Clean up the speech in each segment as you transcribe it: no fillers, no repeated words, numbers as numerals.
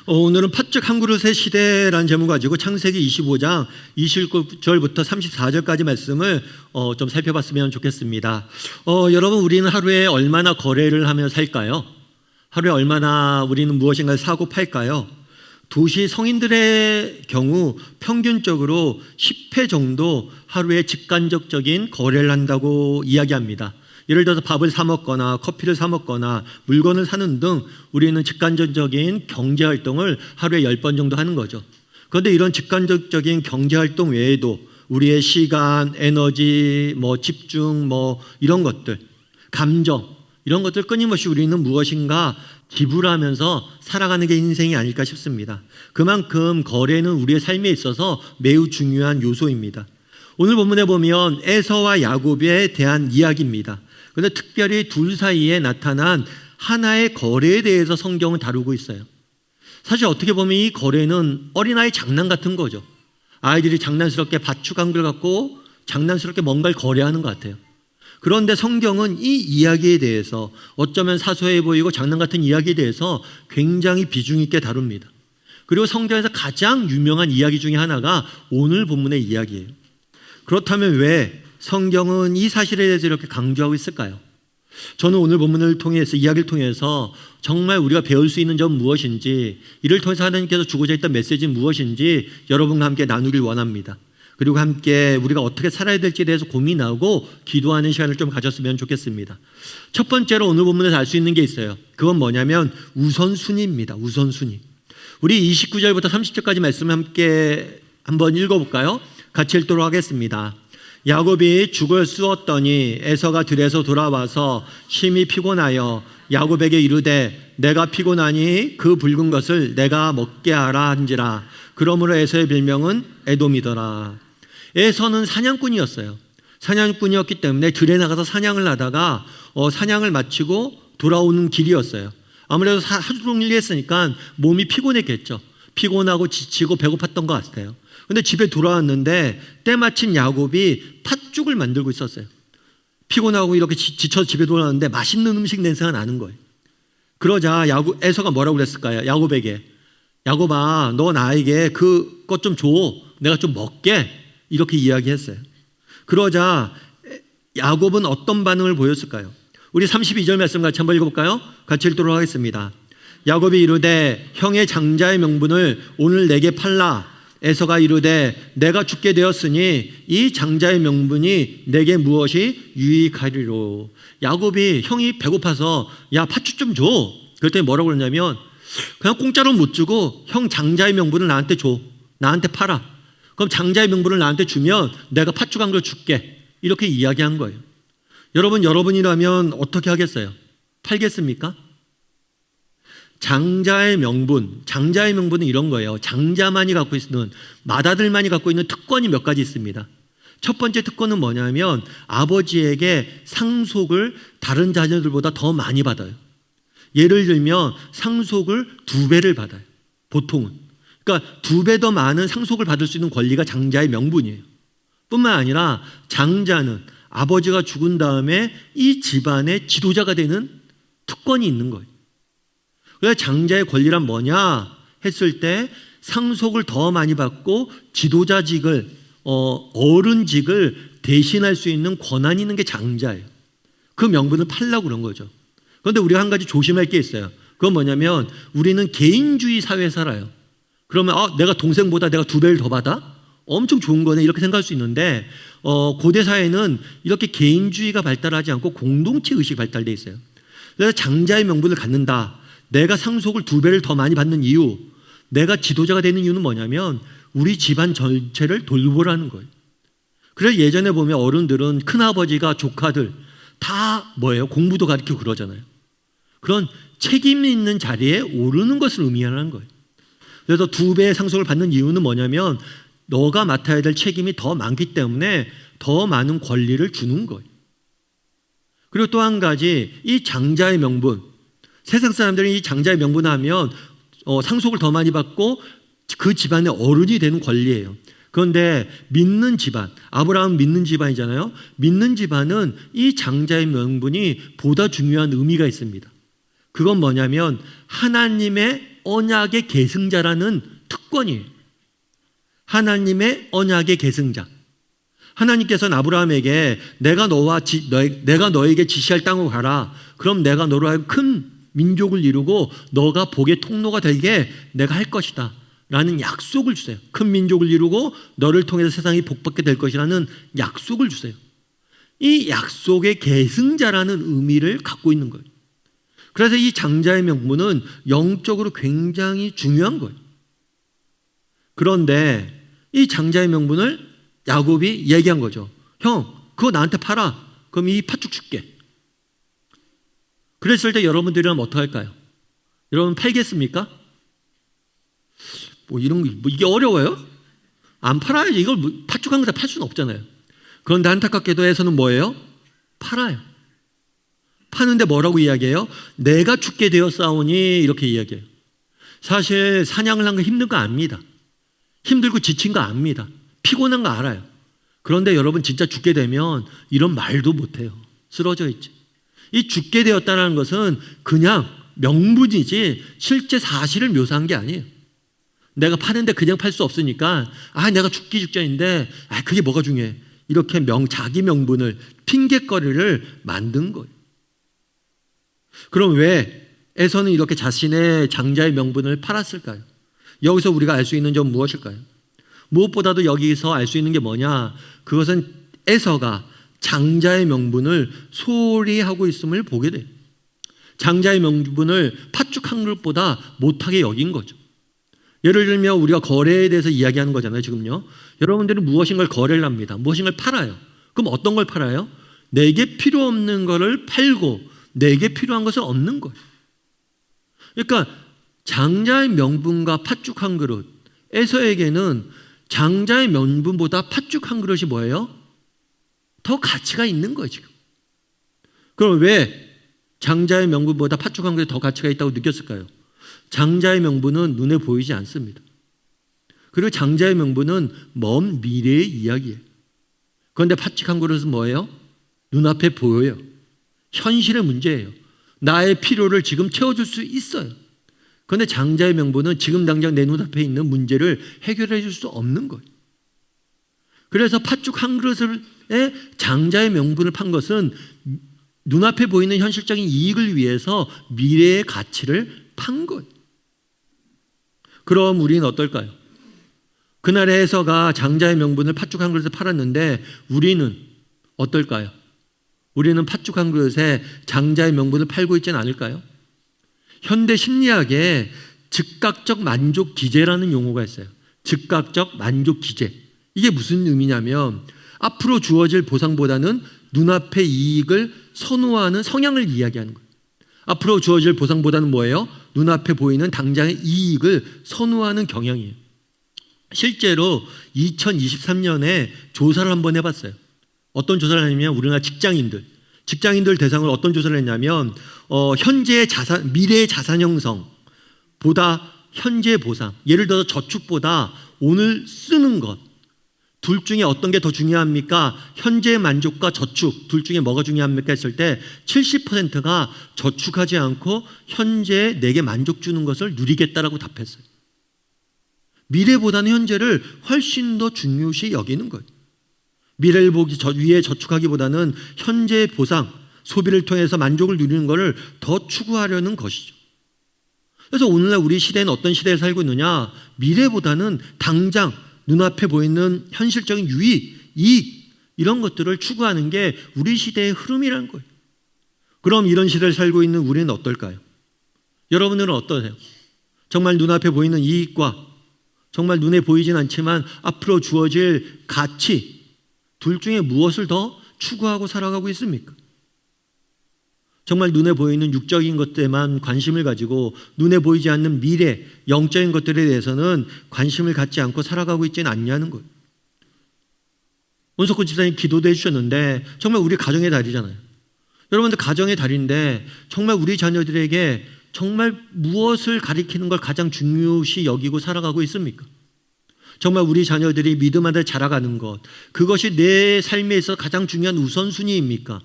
오늘은 팥죽 한 그릇의 시대라는 제목 가지고 창세기 25장 29절부터 34절까지 말씀을 좀 살펴봤으면 좋겠습니다. 여러분, 우리는 하루에 얼마나 거래를 하며 살까요? 하루에 얼마나 우리는 무엇인가를 사고 팔까요? 도시 성인들의 경우 평균적으로 10회 정도 하루에 직간접적인 거래를 한다고 이야기합니다. 예를 들어서 밥을 사 먹거나 커피를 사 먹거나 물건을 사는 등 우리는 직간접적인 경제활동을 하루에 10번 정도 하는 거죠. 그런데 이런 직간접적인 경제활동 외에도 우리의 시간, 에너지, 집중, 이런 것들, 감정, 이런 것들 끊임없이 우리는 무엇인가 지불하면서 살아가는 게 인생이 아닐까 싶습니다. 그만큼 거래는 우리의 삶에 있어서 매우 중요한 요소입니다. 오늘 본문에 보면 에서와 야곱에 대한 이야기입니다. 그런데 특별히 둘 사이에 나타난 하나의 거래에 대해서 성경은 다루고 있어요. 사실 어떻게 보면 이 거래는 어린아이 장난 같은 거죠. 아이들이 장난스럽게 밭죽 한 그릇 갖고 장난스럽게 뭔가를 거래하는 것 같아요. 그런데 성경은 이 이야기에 대해서 어쩌면 사소해 보이고 장난 같은 이야기에 대해서 굉장히 비중 있게 다룹니다. 그리고 성경에서 가장 유명한 이야기 중에 하나가 오늘 본문의 이야기예요. 그렇다면 왜 성경은 이 사실에 대해서 이렇게 강조하고 있을까요? 저는 오늘 본문을 통해서, 이야기를 통해서 정말 우리가 배울 수 있는 점은 무엇인지, 이를 통해서 하나님께서 주고자 했던 메시지는 무엇인지 여러분과 함께 나누길 원합니다. 그리고 함께 우리가 어떻게 살아야 될지에 대해서 고민하고 기도하는 시간을 좀 가졌으면 좋겠습니다. 첫 번째로 오늘 본문에서 알 수 있는 게 있어요. 그건 뭐냐면 우선순위입니다. 우선순위. 우리 29절부터 30절까지 말씀을 함께 한번 읽어볼까요? 같이 읽도록 하겠습니다. 야곱이 죽을 쑤었더니 에서가 들에서 돌아와서 심히 피곤하여 야곱에게 이르되 내가 피곤하니 그 붉은 것을 내가 먹게 하라 한지라. 그러므로 에서의 별명은 에돔이더라. 에서는 사냥꾼이었어요. 사냥꾼이었기 때문에 들에 나가서 사냥을 하다가 사냥을 마치고 돌아오는 길이었어요. 아무래도 하루 종일 했으니까 몸이 피곤했겠죠. 피곤하고 지치고 배고팠던 것 같아요. 근데 집에 돌아왔는데 때마침 야곱이 팥죽을 만들고 있었어요. 피곤하고 이렇게 지쳐서 집에 돌아왔는데 맛있는 음식 냄새가 나는 거예요. 그러자 에서가 뭐라고 그랬을까요? 야곱에게, 야곱아, 너 나에게 그것 좀 줘. 내가 좀 먹게. 이렇게 이야기했어요. 그러자 야곱은 어떤 반응을 보였을까요? 우리 32절 말씀 같이 한번 읽어볼까요? 같이 읽도록 하겠습니다. 야곱이 이르되 형의 장자의 명분을 오늘 내게 팔라. 에서가 이르되 내가 죽게 되었으니 이 장자의 명분이 내게 무엇이 유익하리로. 야곱이 형이 배고파서 야 팥죽 좀 줘. 그랬더니 뭐라고 그러냐면 그냥 공짜로 못 주고 형 장자의 명분을 나한테 줘. 나한테 팔아. 그럼 장자의 명분을 나한테 주면 내가 팥죽 한 그릇 줄게. 이렇게 이야기한 거예요. 여러분이라면 어떻게 하겠어요? 팔겠습니까? 장자의 명분은 이런 거예요. 장자만이 갖고 있는, 맏아들만이 갖고 있는 특권이 몇 가지 있습니다. 첫 번째 특권은 뭐냐면 아버지에게 상속을 다른 자녀들보다 더 많이 받아요. 예를 들면 상속을 2배를 받아요. 보통은. 그러니까 2배 더 많은 상속을 받을 수 있는 권리가 장자의 명분이에요. 뿐만 아니라 장자는 아버지가 죽은 다음에 이 집안의 지도자가 되는 특권이 있는 거예요. 그래서 장자의 권리란 뭐냐 했을 때 상속을 더 많이 받고 지도자직을, 어른직을 대신할 수 있는 권한이 있는 게 장자예요. 그 명분을 팔려고 그런 거죠. 그런데 우리가 한 가지 조심할 게 있어요. 그건 뭐냐면 우리는 개인주의 사회에 살아요. 그러면 내가 동생보다 내가 2배를 더 받아? 엄청 좋은 거네 이렇게 생각할 수 있는데 고대 사회는 이렇게 개인주의가 발달하지 않고 공동체 의식이 발달되어 있어요. 그래서 장자의 명분을 갖는다. 내가 상속을 2배를 더 많이 받는 이유, 내가 지도자가 되는 이유는 뭐냐면 우리 집안 전체를 돌보라는 거예요. 그래서 예전에 보면 어른들은 큰아버지가 조카들 다 뭐예요? 공부도 가르치고 그러잖아요. 그런 책임 있는 자리에 오르는 것을 의미하는 거예요. 그래서 2배의 상속을 받는 이유는 뭐냐면 너가 맡아야 될 책임이 더 많기 때문에 더 많은 권리를 주는 거예요. 그리고 또 한 가지, 이 장자의 명분, 세상 사람들이 이 장자의 명분을 하면 상속을 더 많이 받고 그 집안의 어른이 되는 권리예요. 그런데 믿는 집안, 아브라함 믿는 집안이잖아요. 믿는 집안은 이 장자의 명분이 보다 중요한 의미가 있습니다. 그건 뭐냐면 하나님의 언약의 계승자라는 특권이에요. 하나님의 언약의 계승자. 하나님께서는 아브라함에게 내가 너에게 지시할 땅으로 가라. 그럼 내가 너로 하여금 큰 민족을 이루고 너가 복의 통로가 되게 내가 할 것이다 라는 약속을 주세요. 큰 민족을 이루고 너를 통해서 세상이 복받게 될 것이라는 약속을 주세요. 이 약속의 계승자라는 의미를 갖고 있는 거예요. 그래서 이 장자의 명분은 영적으로 굉장히 중요한 거예요. 그런데 이 장자의 명분을 야곱이 얘기한 거죠. 형, 그거 나한테 팔아. 그럼 이 팥죽 줄게. 그랬을 때 여러분들이라면 어떡할까요? 여러분 팔겠습니까? 이게 어려워요? 안 팔아야지. 이걸 팥죽 한 거 다 팔 수는 없잖아요. 그런데 안타깝게도 에서는 뭐예요? 팔아요. 파는데 뭐라고 이야기해요? 내가 죽게 되었사오니 이렇게 이야기해요. 사실 사냥을 한 거 힘든 거 압니다. 힘들고 지친 거 압니다. 피곤한 거 알아요. 그런데 여러분 진짜 죽게 되면 이런 말도 못해요. 쓰러져 있지. 이 죽게 되었다는 것은 그냥 명분이지 실제 사실을 묘사한 게 아니에요. 내가 파는데 그냥 팔 수 없으니까 내가 죽기 직전인데 그게 뭐가 중요해. 이렇게 자기 명분을 핑계거리를 만든 거예요. 그럼 왜 에서는 이렇게 자신의 장자의 명분을 팔았을까요? 여기서 우리가 알 수 있는 점 무엇일까요? 무엇보다도 여기서 알 수 있는 게 뭐냐? 그것은 에서가 장자의 명분을 소홀히 하고 있음을 보게 돼요. 장자의 명분을 팥죽 한 그릇보다 못하게 여긴 거죠. 예를 들면 우리가 거래에 대해서 이야기하는 거잖아요, 지금요. 여러분들은 무엇인가를 거래를 합니다. 무엇인가를 팔아요. 그럼 어떤 걸 팔아요? 내게 필요 없는 거를 팔고 내게 필요한 것을 얻는 거예요. 그러니까 장자의 명분과 팥죽 한 그릇, 에서에게는 장자의 명분보다 팥죽 한 그릇이 뭐예요? 더 가치가 있는 거예요, 지금. 그럼 왜 장자의 명분보다 팥죽 한 그릇이 더 가치가 있다고 느꼈을까요? 장자의 명분은 눈에 보이지 않습니다. 그리고 장자의 명분은 먼 미래의 이야기예요. 그런데 팥죽 한 그릇은 뭐예요? 눈앞에 보여요. 현실의 문제예요. 나의 필요를 지금 채워줄 수 있어요. 그런데 장자의 명분은 지금 당장 내 눈앞에 있는 문제를 해결해 줄 수 없는 거예요. 그래서 팥죽 한 그릇에 장자의 명분을 판 것은 눈앞에 보이는 현실적인 이익을 위해서 미래의 가치를 판 거예요. 그럼 우리는 어떨까요? 그날의 에서가 장자의 명분을 팥죽 한 그릇에 팔았는데 우리는 어떨까요? 우리는 팥죽 한 그릇에 장자의 명분을 팔고 있지는 않을까요? 현대 심리학에 즉각적 만족 기제라는 용어가 있어요. 즉각적 만족 기제. 이게 무슨 의미냐면 앞으로 주어질 보상보다는 눈앞의 이익을 선호하는 성향을 이야기하는 거예요. 앞으로 주어질 보상보다는 뭐예요? 눈앞에 보이는 당장의 이익을 선호하는 경향이에요. 실제로 2023년에 조사를 한번 해봤어요. 어떤 조사를 했냐면 우리나라 직장인들 대상으로 어떤 조사를 했냐면 현재의 미래의 자산 형성보다 현재의 보상, 예를 들어서 저축보다 오늘 쓰는 것, 둘 중에 어떤 게 더 중요합니까? 현재의 만족과 저축, 둘 중에 뭐가 중요합니까? 했을 때 70%가 저축하지 않고 현재에 내게 만족 주는 것을 누리겠다라고 답했어요. 미래보다는 현재를 훨씬 더 중요시 여기는 거예요. 미래를 보기 위해 저축하기보다는 현재의 보상, 소비를 통해서 만족을 누리는 것을 더 추구하려는 것이죠. 그래서 오늘날 우리 시대는 어떤 시대에 살고 있느냐? 미래보다는 당장 눈앞에 보이는 현실적인 유익, 이익 이런 것들을 추구하는 게 우리 시대의 흐름이라는 거예요. 그럼 이런 시대를 살고 있는 우리는 어떨까요? 여러분들은 어떠세요? 정말 눈앞에 보이는 이익과 정말 눈에 보이진 않지만 앞으로 주어질 가치, 둘 중에 무엇을 더 추구하고 살아가고 있습니까? 정말 눈에 보이는 육적인 것들에만 관심을 가지고 눈에 보이지 않는 미래, 영적인 것들에 대해서는 관심을 갖지 않고 살아가고 있지는 않냐는 거예요. 원석훈 집사님 기도도 해주셨는데 정말 우리 가정의 달이잖아요. 여러분들 가정의 달인데 정말 우리 자녀들에게 정말 무엇을 가리키는 걸 가장 중요시 여기고 살아가고 있습니까? 정말 우리 자녀들이 믿음 안에 자라가는 것, 그것이 내 삶에 있어서 가장 중요한 우선순위입니까?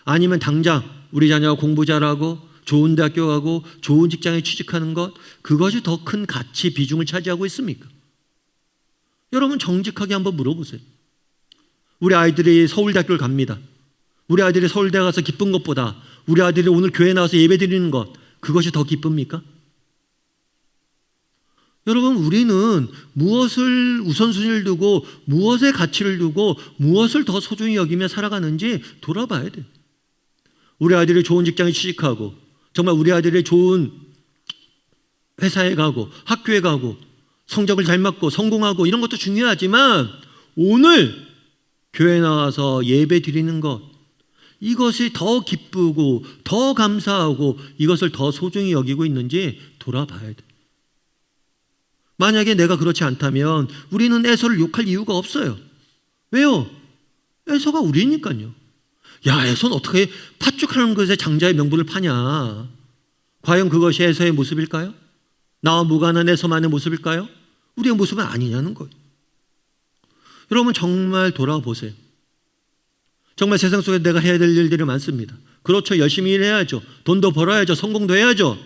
아니면 당장 우리 자녀가 공부 잘하고 좋은 대학교 가고 좋은 직장에 취직하는 것, 그것이 더 큰 가치 비중을 차지하고 있습니까? 여러분 정직하게 한번 물어보세요. 우리 아이들이 서울대학교를 갑니다. 우리 아이들이 서울대 가서 기쁜 것보다 우리 아이들이 오늘 교회 나와서 예배 드리는 것, 그것이 더 기쁩니까? 여러분, 우리는 무엇을 우선순위를 두고 무엇에 가치를 두고 무엇을 더 소중히 여기며 살아가는지 돌아봐야 돼요. 우리 아이들이 좋은 직장에 취직하고 정말 우리 아이들이 좋은 회사에 가고 학교에 가고 성적을 잘 맞고 성공하고 이런 것도 중요하지만 오늘 교회 나와서 예배 드리는 것, 이것이 더 기쁘고 더 감사하고 이것을 더 소중히 여기고 있는지 돌아봐야 돼. 만약에 내가 그렇지 않다면 우리는 에서를 욕할 이유가 없어요. 왜요? 에서가 우리니까요. 야, 에서는 어떻게 팥죽하는 것에 장자의 명분을 파냐? 과연 그것이 에서의 모습일까요? 나와 무관한 에서만의 모습일까요? 우리의 모습은 아니냐는 거예요. 여러분 정말 돌아보세요. 정말 세상 속에 내가 해야 될 일들이 많습니다. 그렇죠. 열심히 일해야죠. 돈도 벌어야죠. 성공도 해야죠.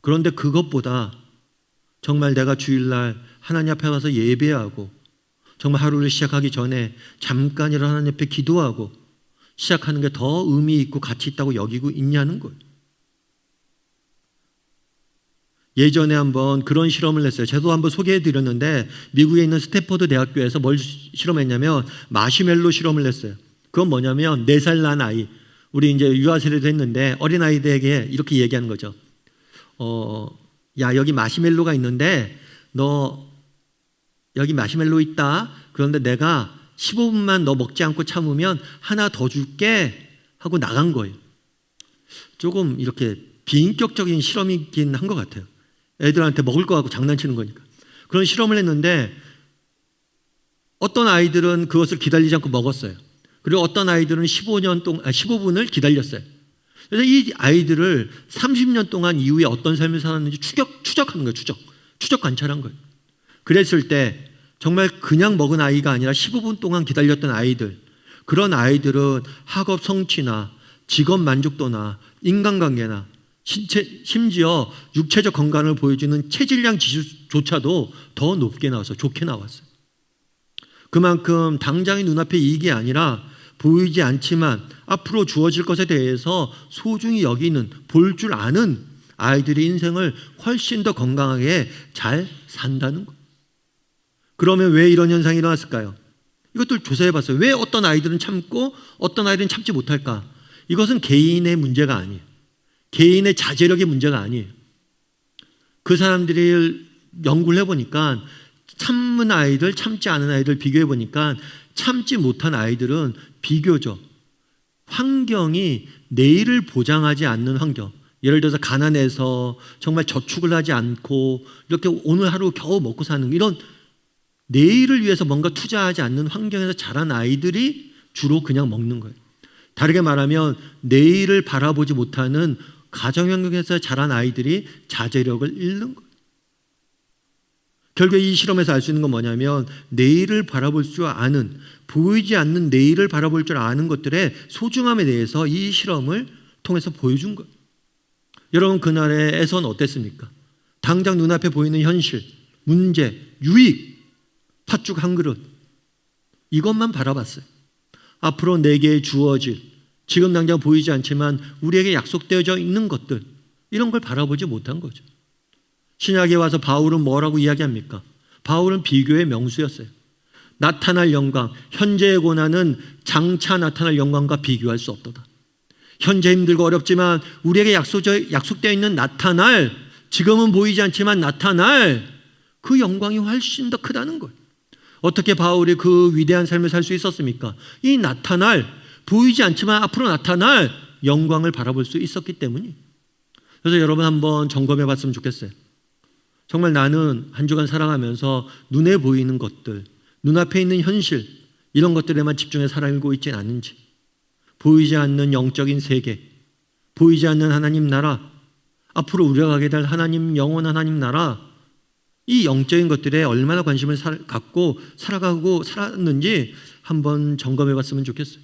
그런데 그것보다 정말 내가 주일날 하나님 앞에 가서 예배하고 정말 하루를 시작하기 전에 잠깐이라도 하나님 앞에 기도하고 시작하는 게 더 의미 있고 가치 있다고 여기고 있냐는 거예요. 예전에 한번 그런 실험을 했어요. 저도 한번 소개해 드렸는데 미국에 있는 스탠퍼드 대학교에서 뭘 실험했냐면 마시멜로 실험을 했어요. 그건 뭐냐면 4살 난 아이, 우리 이제 유아 세례도 했는데 어린 아이들에게 이렇게 얘기하는 거죠. 야, 여기 마시멜로가 있는데 너 여기 마시멜로 있다. 그런데 내가 15분만 너 먹지 않고 참으면 하나 더 줄게 하고 나간 거예요. 조금 이렇게 비인격적인 실험이긴 한 것 같아요. 애들한테 먹을 거 갖고 장난치는 거니까. 그런 실험을 했는데 어떤 아이들은 그것을 기다리지 않고 먹었어요. 그리고 어떤 아이들은 15분을 기다렸어요. 그래서 이 아이들을 30년 동안 이후에 어떤 삶을 살았는지 추적하는 거예요. 추적 관찰한 거예요. 그랬을 때 정말 그냥 먹은 아이가 아니라 15분 동안 기다렸던 아이들, 그런 아이들은 학업 성취나 직업 만족도나 인간관계나 심지어 육체적 건강을 보여주는 체질량 지수조차도 더 높게 나와서 좋게 나왔어요. 그만큼 당장의 눈앞의 이익이 아니라 보이지 않지만 앞으로 주어질 것에 대해서 소중히 여기는, 볼 줄 아는 아이들의 인생을 훨씬 더 건강하게 잘 산다는 거예요. 그러면 왜 이런 현상이 일어났을까요? 이것들 조사해 봤어요. 왜 어떤 아이들은 참고 어떤 아이들은 참지 못할까? 이것은 개인의 문제가 아니에요. 개인의 자제력의 문제가 아니에요. 그 사람들이 연구를 해보니까 참는 아이들, 참지 않은 아이들 비교해 보니까 참지 못한 아이들은 비교적 환경이 내일을 보장하지 않는 환경, 예를 들어서 가난해서 정말 저축을 하지 않고 이렇게 오늘 하루 겨우 먹고 사는 이런 내일을 위해서 뭔가 투자하지 않는 환경에서 자란 아이들이 주로 그냥 먹는 거예요. 다르게 말하면 내일을 바라보지 못하는 가정 환경에서 자란 아이들이 자제력을 잃는 거예요. 결국 이 실험에서 알 수 있는 건 뭐냐면 내일을 바라볼 줄 아는, 보이지 않는 내일을 바라볼 줄 아는 것들의 소중함에 대해서 이 실험을 통해서 보여준 거예요. 여러분 그날의 에서는 어땠습니까? 당장 눈앞에 보이는 현실, 문제, 유익, 팥죽 한 그릇 이것만 바라봤어요. 앞으로 내게 주어질 지금 당장 보이지 않지만 우리에게 약속되어져 있는 것들, 이런 걸 바라보지 못한 거죠. 신약에 와서 바울은 뭐라고 이야기합니까? 바울은 비교의 명수였어요. 나타날 영광, 현재의 고난은 장차 나타날 영광과 비교할 수 없도다. 현재 힘들고 어렵지만 우리에게 약속되어 있는 나타날, 지금은 보이지 않지만 나타날 그 영광이 훨씬 더 크다는 거예요. 어떻게 바울이 그 위대한 삶을 살 수 있었습니까? 이 나타날, 보이지 않지만 앞으로 나타날 영광을 바라볼 수 있었기 때문이에요. 그래서 여러분 한번 점검해 봤으면 좋겠어요. 정말 나는 한 주간 살아가면서 눈에 보이는 것들, 눈앞에 있는 현실, 이런 것들에만 집중해 살아가고 있지 않은지, 보이지 않는 영적인 세계, 보이지 않는 하나님 나라, 앞으로 우리가 가게 될 하나님, 영원한 하나님 나라, 이 영적인 것들에 얼마나 관심을 갖고 살아가고 살았는지 한번 점검해 봤으면 좋겠어요.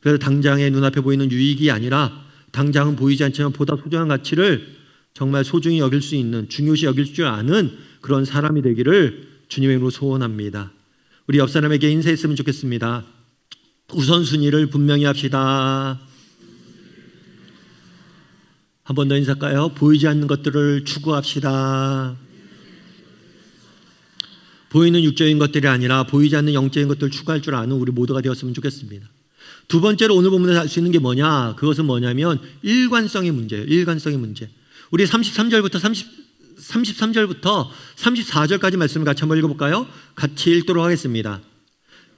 그래서 당장의 눈앞에 보이는 유익이 아니라 당장은 보이지 않지만 보다 소중한 가치를 정말 소중히 여길 수 있는, 중요시 여길 줄 아는 그런 사람이 되기를 주님의 이름으로 소원합니다. 우리 옆 사람에게 인사했으면 좋겠습니다. 우선순위를 분명히 합시다. 한 번 더 인사할까요? 보이지 않는 것들을 추구합시다. 보이는 육적인 것들이 아니라 보이지 않는 영적인 것들을 추구할 줄 아는 우리 모두가 되었으면 좋겠습니다. 두 번째로 오늘 본문에서 알 수 있는 게 뭐냐? 그것은 뭐냐면 일관성의 문제예요. 일관성의 문제. 우리 33절부터 34절까지 말씀을 같이 한번 읽어볼까요? 같이 읽도록 하겠습니다.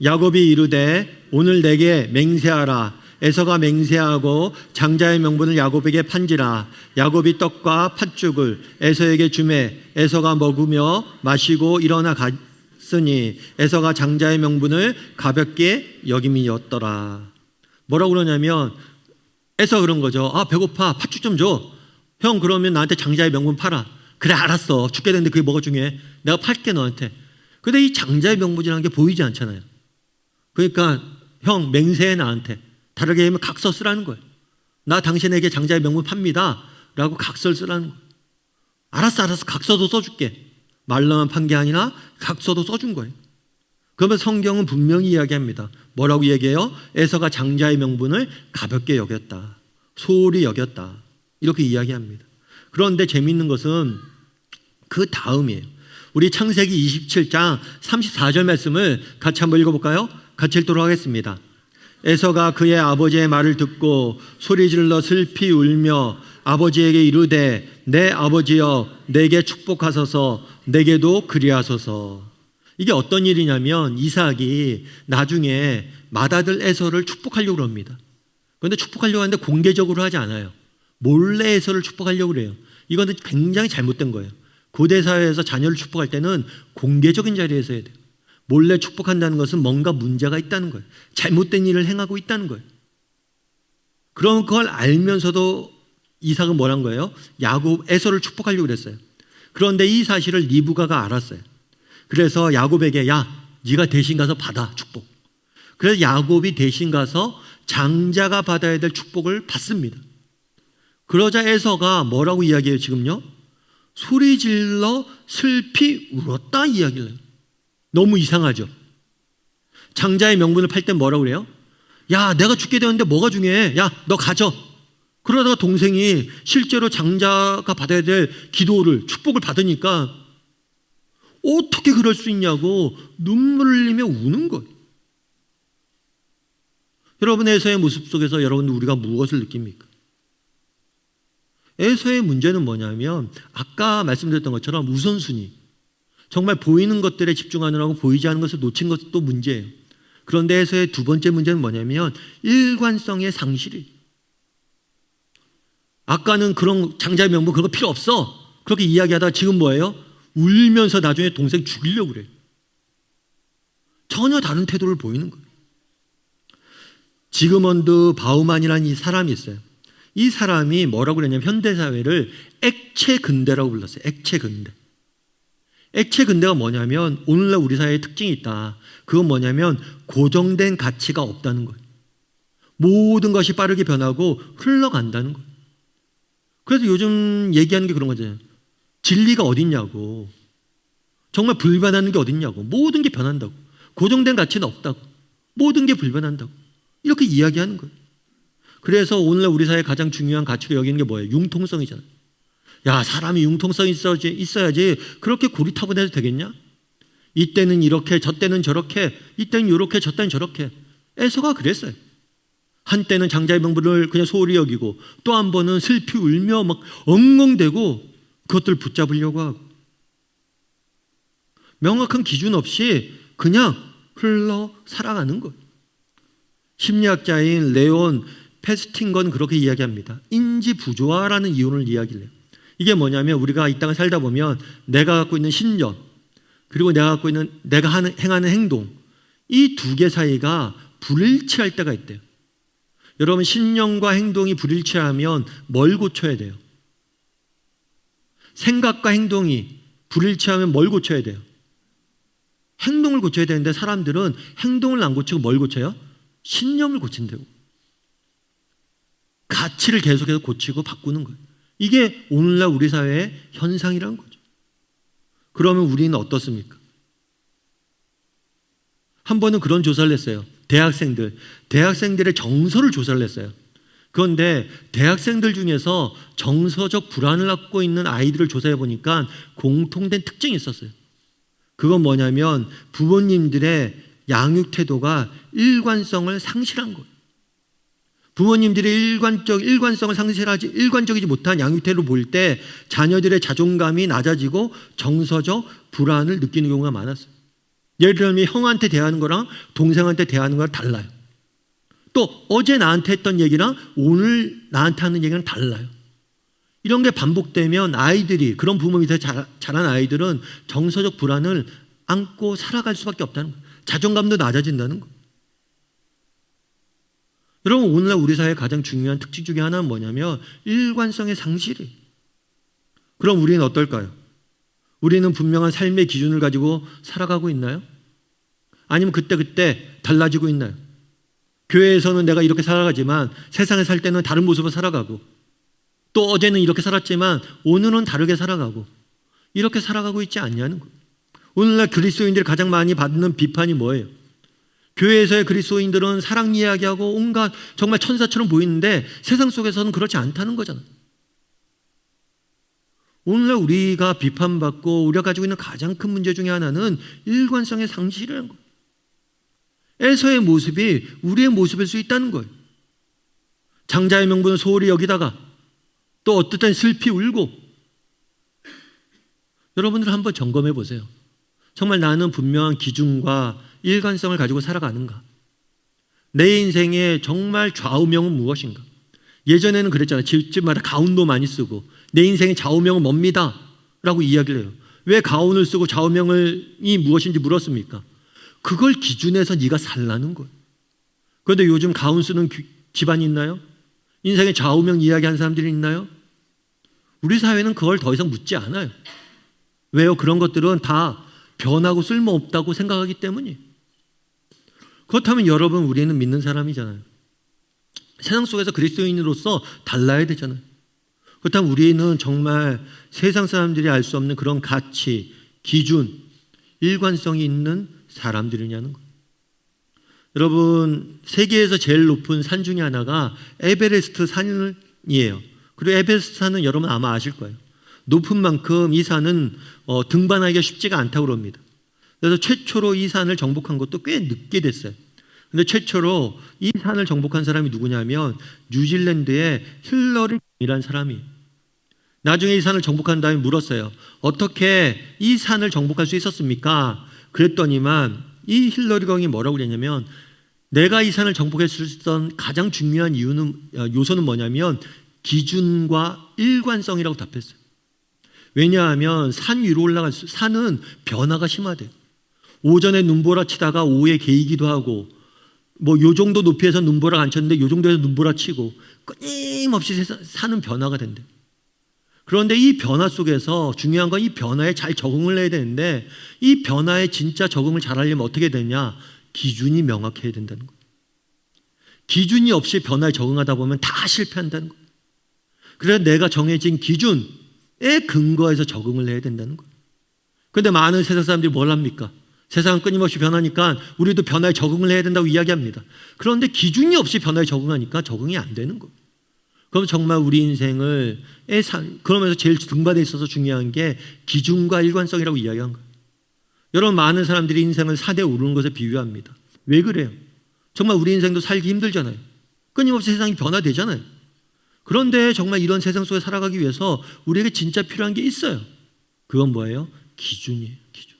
야곱이 이르되 오늘 내게 맹세하라. 에서가 맹세하고 장자의 명분을 야곱에게 판지라. 야곱이 떡과 팥죽을 에서에게 주매 에서가 먹으며 마시고 일어나 갔으니 에서가 장자의 명분을 가볍게 여김이었더라. 뭐라고 그러냐면 에서 그런 거죠. 아, 배고파, 팥죽 좀 줘. 형, 그러면 나한테 장자의 명분 팔아. 그래, 알았어. 죽게 됐는데 그게 뭐가 중요해? 내가 팔게 너한테. 근데 이 장자의 명분이라는 게 보이지 않잖아요. 그러니까 형, 맹세해 나한테. 다르게 얘기하면 각서 쓰라는 거예요. 나 당신에게 장자의 명분 팝니다 라고 각서를 쓰라는 거예요. 알았어, 각서도 써줄게. 말로만 판 게 아니라 각서도 써준 거예요. 그러면 성경은 분명히 이야기합니다. 뭐라고 얘기해요? 에서가 장자의 명분을 가볍게 여겼다, 소홀히 여겼다, 이렇게 이야기합니다. 그런데 재미있는 것은 그 다음이에요. 우리 창세기 27장 34절 말씀을 같이 한번 읽어볼까요? 같이 읽도록 하겠습니다. 에서가 그의 아버지의 말을 듣고 소리질러 슬피 울며 아버지에게 이르되 내 아버지여 내게 축복하소서 내게도 그리하소서. 이게 어떤 일이냐면 이삭이 나중에 맏아들 에서를 축복하려고 합니다. 그런데 축복하려고 하는데 공개적으로 하지 않아요. 몰래 에서를 축복하려고 그래요. 이거는 굉장히 잘못된 거예요. 고대 사회에서 자녀를 축복할 때는 공개적인 자리에서 해야 돼요. 몰래 축복한다는 것은 뭔가 문제가 있다는 거예요. 잘못된 일을 행하고 있다는 거예요. 그럼 그걸 알면서도 이삭은 뭐란 거예요? 야곱, 에서를 축복하려고 그랬어요. 그런데 이 사실을 리브가가 알았어요. 그래서 야곱에게 야, 네가 대신 가서 받아, 축복. 그래서 야곱이 대신 가서 장자가 받아야 될 축복을 받습니다. 그러자 에서가 뭐라고 이야기해요 지금요? 소리질러 슬피 울었다 이야기를 해요. 너무 이상하죠? 장자의 명분을 팔 때 뭐라고 그래요? 야, 내가 죽게 되었는데 뭐가 중요해? 야, 너 가져. 그러다가 동생이 실제로 장자가 받아야 될 기도를, 축복을 받으니까 어떻게 그럴 수 있냐고 눈물을 흘리며 우는 거예요. 여러분, 에서의 모습 속에서 여러분 우리가 무엇을 느낍니까? 에서의 문제는 뭐냐면 아까 말씀드렸던 것처럼 우선순위, 정말 보이는 것들에 집중하느라고 보이지 않는 것을 놓친 것도 문제예요. 그런데 에서의 두 번째 문제는 뭐냐면 일관성의 상실이. 아까는 그런 장자의 명분 그런 거 필요 없어 그렇게 이야기하다가 지금 뭐예요? 울면서 나중에 동생 죽이려고 그래요. 전혀 다른 태도를 보이는 거예요. 지그먼드 바우만이라는 이 사람이 있어요. 이 사람이 뭐라고 그랬냐면 현대사회를 액체 근대라고 불렀어요. 액체 근대. 액체 근대가 뭐냐면 오늘날 우리 사회의 특징이 있다. 그건 뭐냐면 고정된 가치가 없다는 거예요. 모든 것이 빠르게 변하고 흘러간다는 거예요. 그래서 요즘 얘기하는 게 그런 거잖아요. 진리가 어딨냐고. 정말 불변하는 게 어딨냐고. 모든 게 변한다고. 고정된 가치는 없다고. 모든 게 불변한다고. 이렇게 이야기하는 거예요. 그래서 오늘날 우리 사회의 가장 중요한 가치로 여기는 게 뭐예요? 융통성이잖아요. 야, 사람이 융통성이 있어야지 그렇게 고리타분해도 되겠냐? 이때는 이렇게, 저때는 저렇게, 이때는 이렇게, 저때는 저렇게. 에서가 그랬어요. 한때는 장자의 명분을 그냥 소홀히 여기고 또 한 번은 슬피 울며 막 엉엉대고 그것들을 붙잡으려고 하고 명확한 기준 없이 그냥 흘러 살아가는 거예요. 심리학자인 레온 페스팅건 그렇게 이야기합니다. 인지 부조화라는 이론을 이야기를 해요. 이게 뭐냐면 우리가 이 땅을 살다 보면 내가 갖고 있는 신념 그리고 내가 행하는 행동 이 두 개 사이가 불일치할 때가 있대요. 여러분, 신념과 행동이 불일치하면 뭘 고쳐야 돼요? 생각과 행동이 불일치하면 뭘 고쳐야 돼요? 행동을 고쳐야 되는데 사람들은 행동을 안 고치고 뭘 고쳐요? 신념을 고친다고. 가치를 계속해서 고치고 바꾸는 거예요. 이게 오늘날 우리 사회의 현상이라는 거죠. 그러면 우리는 어떻습니까? 한 번은 그런 조사를 했어요. 대학생들의 정서를 조사를 했어요. 그런데 대학생들 중에서 정서적 불안을 갖고 있는 아이들을 조사해 보니까 공통된 특징이 있었어요. 그건 뭐냐면 부모님들의 양육 태도가 일관성을 상실한 거예요. 부모님들이 일관성을 상실하지, 일관적이지 못한 양육 태도를 볼 때 자녀들의 자존감이 낮아지고 정서적 불안을 느끼는 경우가 많았어요. 예를 들면 형한테 대하는 거랑 동생한테 대하는 거랑 달라요. 또 어제 나한테 했던 얘기랑 오늘 나한테 하는 얘기랑 달라요. 이런 게 반복되면 아이들이, 그런 부모 밑에서 자란 아이들은 정서적 불안을 안고 살아갈 수밖에 없다는 거예요. 자존감도 낮아진다는 거예요. 여러분, 오늘날 우리 사회의 가장 중요한 특징 중에 하나는 뭐냐면 일관성의 상실이에요. 그럼 우리는 어떨까요? 우리는 분명한 삶의 기준을 가지고 살아가고 있나요? 아니면 그때그때 달라지고 있나요? 교회에서는 내가 이렇게 살아가지만 세상에 살 때는 다른 모습으로 살아가고, 또 어제는 이렇게 살았지만 오늘은 다르게 살아가고, 이렇게 살아가고 있지 않냐는 거예요. 오늘날 그리스도인들이 가장 많이 받는 비판이 뭐예요? 교회에서의 그리스도인들은 사랑 이야기하고 온갖 정말 천사처럼 보이는데 세상 속에서는 그렇지 않다는 거잖아요. 오늘날 우리가 비판받고 우리가 가지고 있는 가장 큰 문제 중에 하나는 일관성의 상실이라는 거예요. 에서의 모습이 우리의 모습일 수 있다는 거예요. 장자의 명분을 소홀히 여기다가 또 어떨 땐 슬피 울고. 여러분들 한번 점검해 보세요. 정말 나는 분명한 기준과 일관성을 가지고 살아가는가? 내 인생의 정말 좌우명은 무엇인가? 예전에는 그랬잖아요. 집집마다 가운도 많이 쓰고 내 인생의 좌우명은 뭡니다 라고 이야기를 해요. 왜 가운을 쓰고 좌우명이 무엇인지 물었습니까? 그걸 기준해서 네가 살라는 거예요. 그런데 요즘 가운 쓰는 집안이 있나요? 인생의 좌우명 이야기하는 사람들이 있나요? 우리 사회는 그걸 더 이상 묻지 않아요. 왜요? 그런 것들은 다 변하고 쓸모없다고 생각하기 때문이에요. 그렇다면 여러분, 우리는 믿는 사람이잖아요. 세상 속에서 그리스도인으로서 달라야 되잖아요. 그렇다면 우리는 정말 세상 사람들이 알 수 없는 그런 가치, 기준, 일관성이 있는 사람들이냐는 거예요. 여러분, 세계에서 제일 높은 산 중에 하나가 에베레스트 산이에요. 그리고 에베레스트 산은 여러분 아마 아실 거예요. 높은 만큼 이 산은 등반하기가 쉽지가 않다고 합니다. 그래서 최초로 이 산을 정복한 것도 꽤 늦게 됐어요. 근데 최초로 이 산을 정복한 사람이 누구냐면 뉴질랜드의 힐러리라는 사람이. 나중에 이 산을 정복한 다음에 물었어요. 어떻게 이 산을 정복할 수 있었습니까? 그랬더니만 이 힐러리경이 뭐라고 그랬냐면, 내가 이 산을 정복할 수 있었던 가장 중요한 요소는 뭐냐면 기준과 일관성이라고 답했어요. 왜냐하면 산 위로 산은 변화가 심하대요. 오전에 눈보라치다가 오후에 개이기도 하고, 뭐 요 정도 높이에서 눈보라가 안 쳤는데 요 정도에서 눈보라치고, 끊임없이 산은 변화가 된대요. 그런데 이 변화 속에서 중요한 건 이 변화에 잘 적응을 해야 되는데, 이 변화에 진짜 적응을 잘 하려면 어떻게 되냐? 기준이 명확해야 된다는 거예요. 기준이 없이 변화에 적응하다 보면 다 실패한다는 거예요. 그래서 내가 정해진 기준에 근거해서 적응을 해야 된다는 거예요. 그런데 많은 세상 사람들이 뭘 합니까? 세상은 끊임없이 변하니까 우리도 변화에 적응을 해야 된다고 이야기합니다. 그런데 기준이 없이 변화에 적응하니까 적응이 안 되는 거예요. 그럼 정말 우리 인생을 그러면서 제일 등반에 있어서 중요한 게 기준과 일관성이라고 이야기한 거예요. 여러분, 많은 사람들이 인생을 산에 오르는 것에 비유합니다. 왜 그래요? 정말 우리 인생도 살기 힘들잖아요. 끊임없이 세상이 변화되잖아요. 그런데 정말 이런 세상 속에 살아가기 위해서 우리에게 진짜 필요한 게 있어요. 그건 뭐예요? 기준이에요. 기준.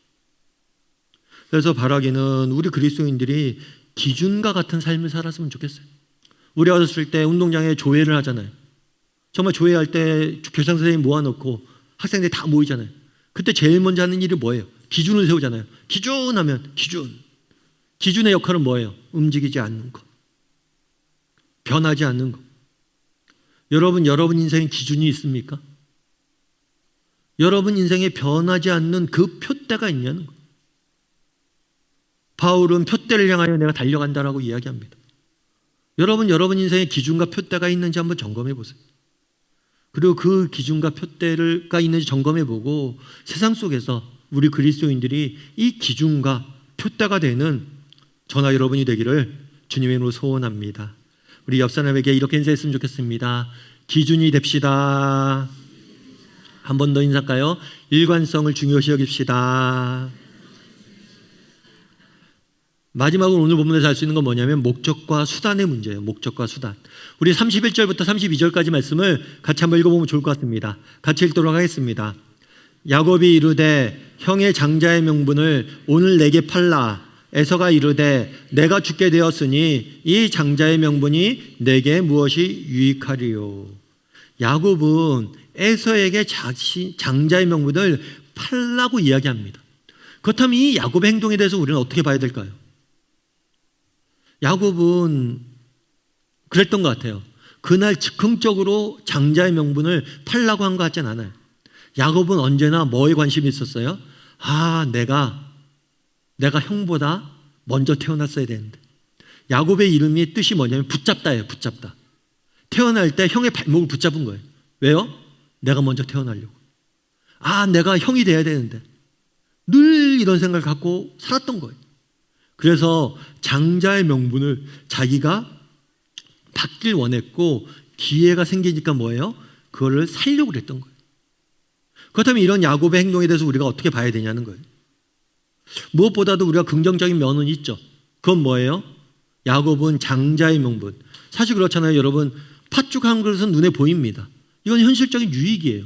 그래서 바라기는 우리 그리스도인들이 기준과 같은 삶을 살았으면 좋겠어요. 우리 어렸을 때 운동장에 조회를 하잖아요. 정말 조회할 때 교장 선생님 모아놓고 학생들이 다 모이잖아요. 그때 제일 먼저 하는 일이 뭐예요? 기준을 세우잖아요. 기준하면 기준의 역할은 뭐예요? 움직이지 않는 것, 변하지 않는 것. 여러분 인생에 기준이 있습니까? 여러분 인생에 변하지 않는 그 표대가 있냐는 거예요. 바울은 표대를 향하여 내가 달려간다라고 이야기합니다. 여러분 인생에 기준과 표대가 있는지 한번 점검해 보세요. 그리고 그 기준과 표대가 있는지 점검해 보고 세상 속에서 우리 그리스도인들이 이 기준과 표대가 되는 저나 여러분이 되기를 주님의 이름으로 소원합니다. 우리 옆 사람에게 이렇게 인사했으면 좋겠습니다. 기준이 됩시다. 한 번 더 인사할까요? 일관성을 중요시 여깁시다. 마지막으로 오늘 본문에서 알 수 있는 건 뭐냐면 목적과 수단의 문제예요. 목적과 수단. 우리 31절부터 32절까지 말씀을 같이 한번 읽어보면 좋을 것 같습니다. 같이 읽도록 하겠습니다. 야곱이 이르되 형의 장자의 명분을 오늘 내게 팔라. 에서가 이르되 내가 죽게 되었으니 이 장자의 명분이 내게 무엇이 유익하리요. 야곱은 에서에게 장자의 명분을 팔라고 이야기합니다. 그렇다면 이 야곱의 행동에 대해서 우리는 어떻게 봐야 될까요? 야곱은 그랬던 것 같아요. 그날 즉흥적으로 장자의 명분을 팔라고 한 것 같진 않아요. 야곱은 언제나 뭐에 관심이 있었어요? 내가 형보다 먼저 태어났어야 되는데. 야곱의 이름이 뜻이 뭐냐면 붙잡다예요. 붙잡다. 태어날 때 형의 발목을 붙잡은 거예요. 왜요? 내가 먼저 태어나려고. 내가 형이 돼야 되는데. 늘 이런 생각을 갖고 살았던 거예요. 그래서 장자의 명분을 자기가 받길 원했고 기회가 생기니까 뭐예요? 그거를 살려고 그랬던 거예요. 그렇다면 이런 야곱의 행동에 대해서 우리가 어떻게 봐야 되냐는 거예요. 무엇보다도 우리가 긍정적인 면은 있죠. 그건 뭐예요? 야곱은 장자의 명분. 사실 그렇잖아요. 여러분, 팥죽 한 그릇은 눈에 보입니다. 이건 현실적인 유익이에요.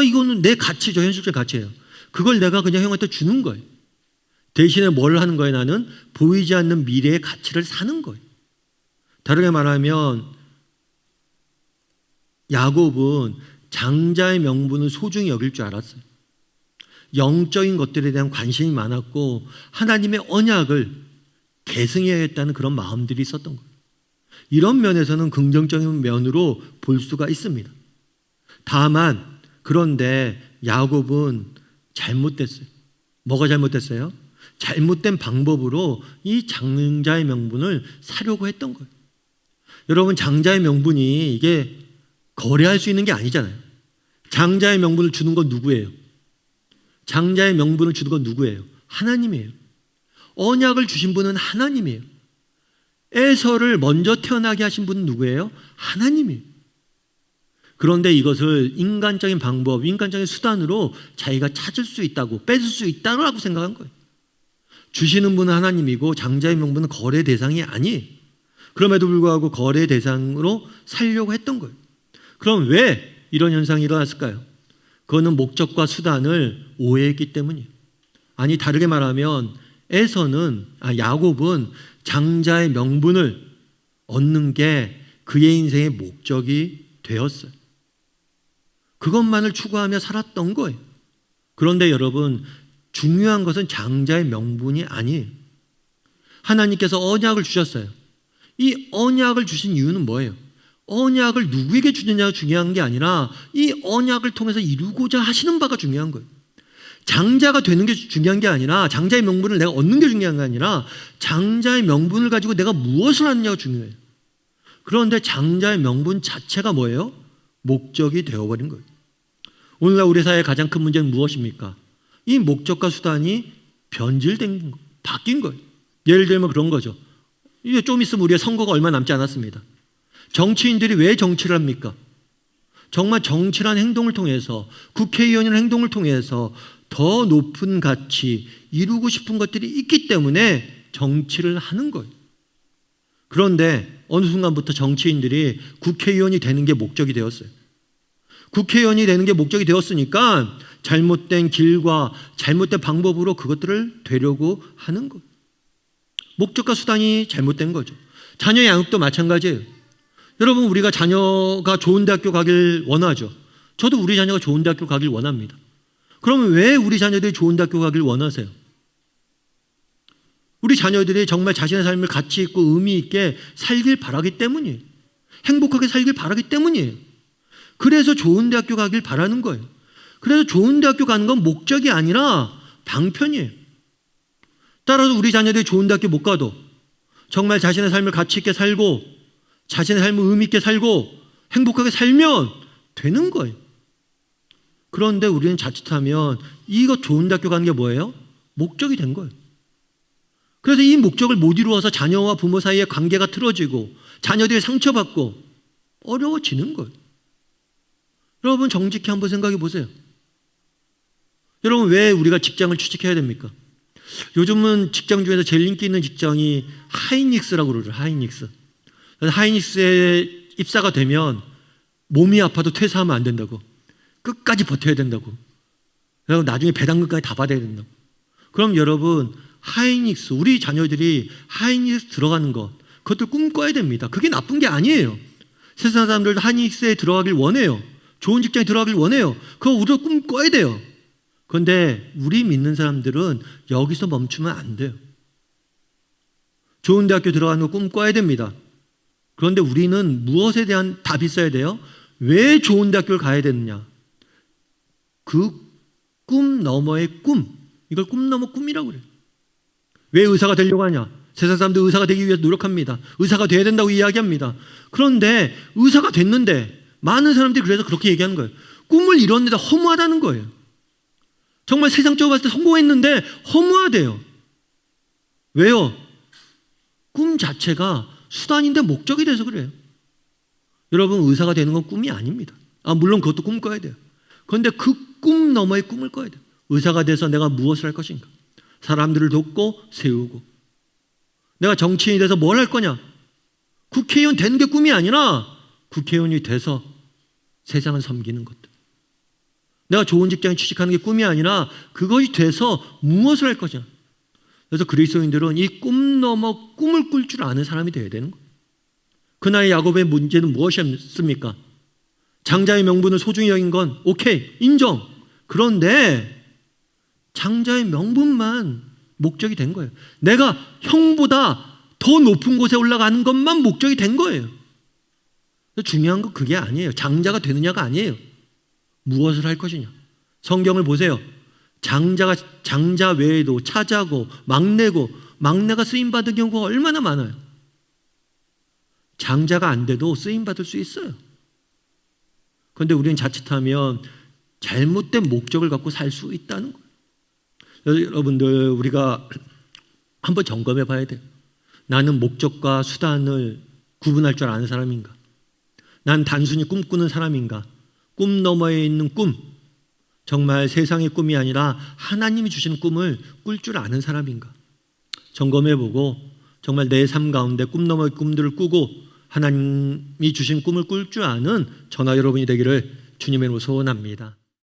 이거는 내 가치죠. 현실적 가치예요. 그걸 내가 그냥 형한테 주는 거예요. 대신에 뭘 하는 거예요? 나는 보이지 않는 미래의 가치를 사는 거예요. 다르게 말하면 야곱은 장자의 명분을 소중히 여길 줄 알았어요. 영적인 것들에 대한 관심이 많았고 하나님의 언약을 계승해야겠다는 그런 마음들이 있었던 거예요. 이런 면에서는 긍정적인 면으로 볼 수가 있습니다. 다만 그런데 야곱은 잘못됐어요. 뭐가 잘못됐어요? 잘못된 방법으로 이 장자의 명분을 사려고 했던 거예요. 여러분, 장자의 명분이 이게 거래할 수 있는 게 아니잖아요. 장자의 명분을 주는 건 누구예요? 장자의 명분을 주는 건 누구예요? 하나님이에요. 언약을 주신 분은 하나님이에요. 에서를 먼저 태어나게 하신 분은 누구예요? 하나님이에요. 그런데 이것을 인간적인 방법, 인간적인 수단으로 자기가 찾을 수 있다고, 뺏을 수 있다고 생각한 거예요. 주시는 분은 하나님이고 장자의 명분은 거래 대상이 아니에요. 그럼에도 불구하고 거래 대상으로 살려고 했던 거예요. 그럼 왜 이런 현상이 일어났을까요? 그거는 목적과 수단을 오해했기 때문이에요. 아니, 다르게 말하면 야곱은 장자의 명분을 얻는 게 그의 인생의 목적이 되었어요. 그것만을 추구하며 살았던 거예요. 그런데 여러분, 중요한 것은 장자의 명분이 아니에요. 하나님께서 언약을 주셨어요. 이 언약을 주신 이유는 뭐예요? 언약을 누구에게 주느냐가 중요한 게 아니라 이 언약을 통해서 이루고자 하시는 바가 중요한 거예요. 장자가 되는 게 중요한 게 아니라, 장자의 명분을 내가 얻는 게 중요한 게 아니라 장자의 명분을 가지고 내가 무엇을 하느냐가 중요해요. 그런데 장자의 명분 자체가 뭐예요? 목적이 되어버린 거예요. 오늘날 우리 사회의 가장 큰 문제는 무엇입니까? 이 목적과 수단이 변질된 거, 바뀐 거예요. 예를 들면 그런 거죠. 이제 좀 있으면 우리의 선거가 얼마 남지 않았습니다. 정치인들이 왜 정치를 합니까? 정말 정치란 행동을 통해서, 국회의원이라는 행동을 통해서 더 높은 가치, 이루고 싶은 것들이 있기 때문에 정치를 하는 거예요. 그런데 어느 순간부터 정치인들이 국회의원이 되는 게 목적이 되었어요. 국회의원이 되는 게 목적이 되었으니까 잘못된 길과 잘못된 방법으로 그것들을 되려고 하는 거예요. 목적과 수단이 잘못된 거죠. 자녀 양육도 마찬가지예요. 여러분, 우리가 자녀가 좋은 대학교 가길 원하죠. 저도 우리 자녀가 좋은 대학교 가길 원합니다. 그러면 왜 우리 자녀들이 좋은 대학교 가길 원하세요? 우리 자녀들이 정말 자신의 삶을 가치 있고 의미 있게 살길 바라기 때문이에요. 행복하게 살길 바라기 때문이에요. 그래서 좋은 대학교 가길 바라는 거예요. 그래서 좋은 대학교 가는 건 목적이 아니라 방편이에요. 따라서 우리 자녀들이 좋은 대학교 못 가도 정말 자신의 삶을 가치 있게 살고 자신의 삶을 의미 있게 살고 행복하게 살면 되는 거예요. 그런데 우리는 자칫하면 이거 좋은 대학교 가는 게 뭐예요? 목적이 된 거예요. 그래서 이 목적을 못 이루어서 자녀와 부모 사이의 관계가 틀어지고 자녀들이 상처받고 어려워지는 거예요. 여러분 정직히 한번 생각해 보세요. 여러분 왜 우리가 직장을 취직해야 됩니까? 요즘은 직장 중에서 제일 인기 있는 직장이 하이닉스라고 그러죠. 하이닉스. 하이닉스에 입사가 되면 몸이 아파도 퇴사하면 안 된다고. 끝까지 버텨야 된다고. 그리고 나중에 배당금까지 다 받아야 된다고. 그럼 여러분 하이닉스, 우리 자녀들이 하이닉스 들어가는 것, 그것도 꿈꿔야 됩니다. 그게 나쁜 게 아니에요. 세상 사람들도 하이닉스에 들어가길 원해요. 좋은 직장에 들어가길 원해요. 그거 우리도 꿈꿔야 돼요. 그런데 우리 믿는 사람들은 여기서 멈추면 안 돼요. 좋은 대학교 들어가는 거 꿈꿔야 됩니다. 그런데 우리는 무엇에 대한 답이 있어야 돼요? 왜 좋은 대학교를 가야 되느냐? 그 꿈 너머의 꿈, 이걸 꿈 너머 꿈이라고 그래요. 왜 의사가 되려고 하냐? 세상 사람들 의사가 되기 위해서 노력합니다. 의사가 돼야 된다고 이야기합니다. 그런데 의사가 됐는데 많은 사람들이 그래서 그렇게 얘기하는 거예요. 꿈을 이뤘는데 허무하다는 거예요. 정말 세상적으로 봤을 때 성공했는데 허무하대요. 왜요? 꿈 자체가 수단인데 목적이 돼서 그래요. 여러분 의사가 되는 건 꿈이 아닙니다. 물론 그것도 꿈꿔야 돼요. 그런데 그 꿈 너머의 꿈을 꿔야 돼요. 의사가 돼서 내가 무엇을 할 것인가? 사람들을 돕고 세우고. 내가 정치인이 돼서 뭘 할 거냐? 국회의원 되는 게 꿈이 아니라 국회의원이 돼서 세상을 섬기는 것들. 내가 좋은 직장에 취직하는 게 꿈이 아니라 그것이 돼서 무엇을 할 것이냐. 그래서 그리스도인들은 이 꿈 넘어 꿈을 꿀 줄 아는 사람이 되어야 되는 거예요. 그날의 야곱의 문제는 무엇이었습니까? 장자의 명분을 소중히 여긴 건 오케이, 인정. 그런데 장자의 명분만 목적이 된 거예요. 내가 형보다 더 높은 곳에 올라가는 것만 목적이 된 거예요. 중요한 건 그게 아니에요. 장자가 되느냐가 아니에요. 무엇을 할 것이냐. 성경을 보세요. 장자 외에도 차자고 막내가 쓰임받은 경우가 얼마나 많아요. 장자가 안 돼도 쓰임받을 수 있어요. 그런데 우리는 자칫하면 잘못된 목적을 갖고 살 수 있다는 거예요. 여러분들 우리가 한번 점검해 봐야 돼요. 나는 목적과 수단을 구분할 줄 아는 사람인가? 난 단순히 꿈꾸는 사람인가? 꿈 너머에 있는 꿈, 정말 세상의 꿈이 아니라 하나님이 주시는 꿈을 꿀 줄 아는 사람인가? 점검해보고 정말 내 삶 가운데 꿈 너머의 꿈들을 꾸고 하나님이 주신 꿈을 꿀 줄 아는 저나 여러분이 되기를 주님의 이름으로 소원합니다.